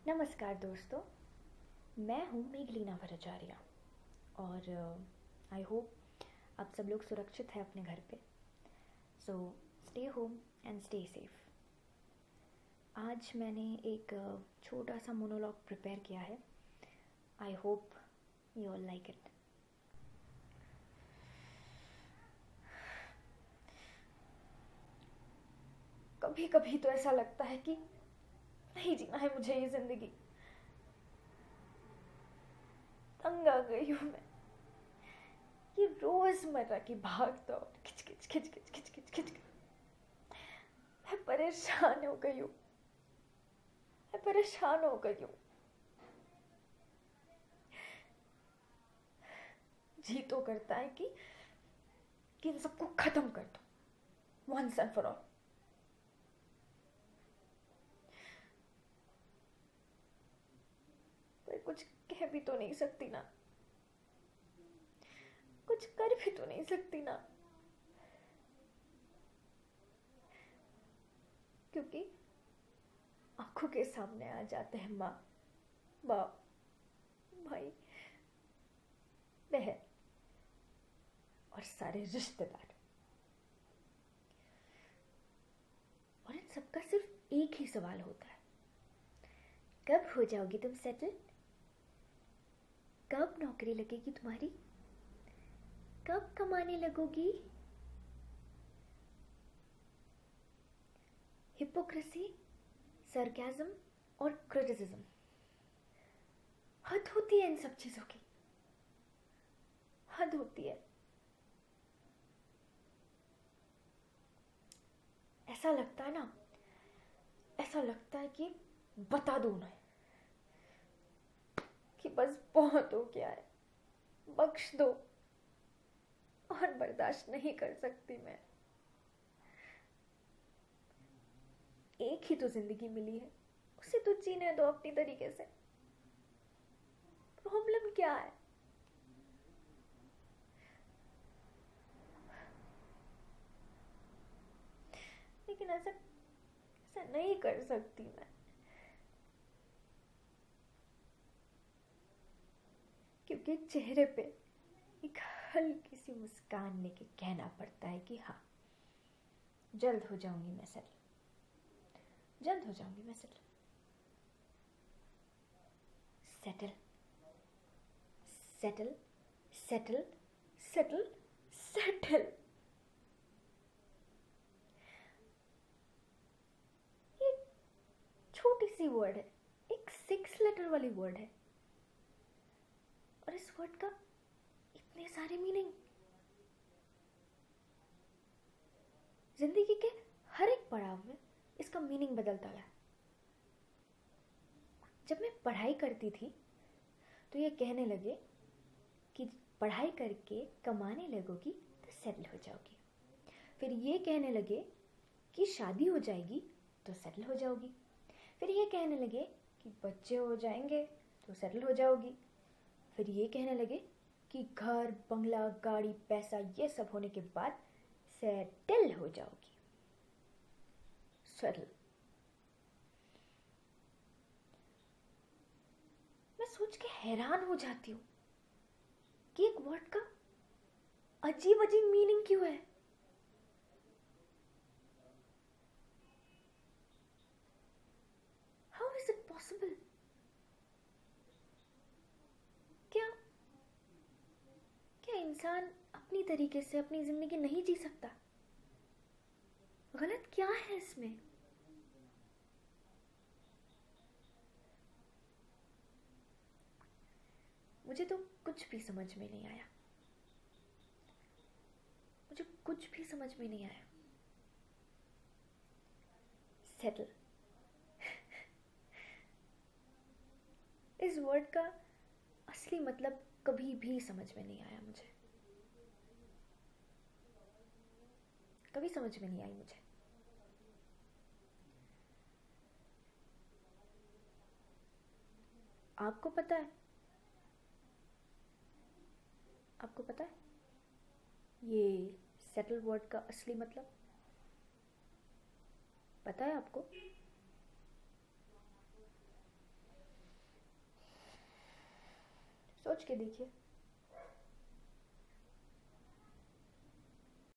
नमस्कार दोस्तों, मैं हूँ मेघलीना भट्टाचार्य और आई होप आप सब लोग सुरक्षित हैं अपने घर पे। So stay home and stay safe. आज मैंने एक छोटा सा मोनोलॉग प्रिपेयर किया है। I hope you all like it. कभी कभी तो ऐसा लगता है कि नहीं जीना है मुझे ये ज़िंदगी। तंग आ गई हूँ मैं ये रोज़मर्रा की भाग दौड़, खिच खिच खिच खिच खिच खिच खिच। मैं परेशान हो गई हूँ, मैं परेशान हो गई हूँ। जी तो करता है कि इन सबको खत्म कर दो, वंस एंड फॉर ऑल। पर कुछ कह भी तो नहीं सकती ना, कुछ कर भी तो नहीं सकती ना, क्योंकि आंखों के सामने आ जाते हैं माँ, बाप, भाई, बहन और सारे रिश्तेदार। और इन सबका सिर्फ एक ही सवाल होता है, कब हो जाओगी तुम सेटल? कब नौकरी लगेगी तुम्हारी? कब कमाने लगोगी? हिपोक्रेसी, सरकाज़म और क्रिटिसिज्म, हद होती है इन सब चीज़ों की, हद होती है। ऐसा लगता है ना, ऐसा लगता है कि बता दो उन्हें कि बस बहुत हो गया है, बख्श दो, और बर्दाश्त नहीं कर सकती मैं। एक ही तो जिंदगी मिली है, उसे तो जीने दो अपनी तरीके से। प्रॉब्लम क्या है? लेकिन ऐसा ऐसा नहीं कर सकती मैं, क्योंकि चेहरे पे एक हल्की सी मुस्कान लेके कहना पड़ता है कि हाँ, जल्द हो जाऊंगी मैं सेटल, जल्द हो जाऊंगी मैं settle. Settle, settle, settle, settle, settle. ये छोटी सी वर्ड है, एक 6 लेटर वाली वर्ड है, और इस वर्ड का इतने सारे मीनिंग। जिंदगी के हर एक पड़ाव में इसका मीनिंग बदलता है। जब मैं पढ़ाई करती थी तो ये कहने लगे कि पढ़ाई करके कमाने लगोगी तो सेटल हो जाओगी। फिर ये कहने लगे कि शादी हो जाएगी तो सेटल हो जाओगी। फिर ये कहने लगे कि बच्चे हो जाएंगे तो सेटल हो जाओगी। फिर ये कहने लगे कि घर, बंगला, गाड़ी, पैसा ये सब होने के बाद सेटल हो जाओगी। सेटल। मैं सोच के हैरान हो जाती हूँ कि एक वर्ड का अजीब अजीब मीनिंग क्यों है। How is it possible? क्या क्या इंसान अपनी तरीके से अपनी जिंदगी नहीं जी सकता? गलत क्या है इसमें? मुझे तो कुछ भी समझ में नहीं आया, मुझे कुछ भी समझ में नहीं आया। सेटल, इस वर्ड का असली मतलब कभी भी समझ में नहीं आया मुझे, कभी समझ में नहीं आई मुझे। आपको पता है? आपको पता है ये सेटल वर्ड का असली मतलब? पता है आपको? सोच के देखिए।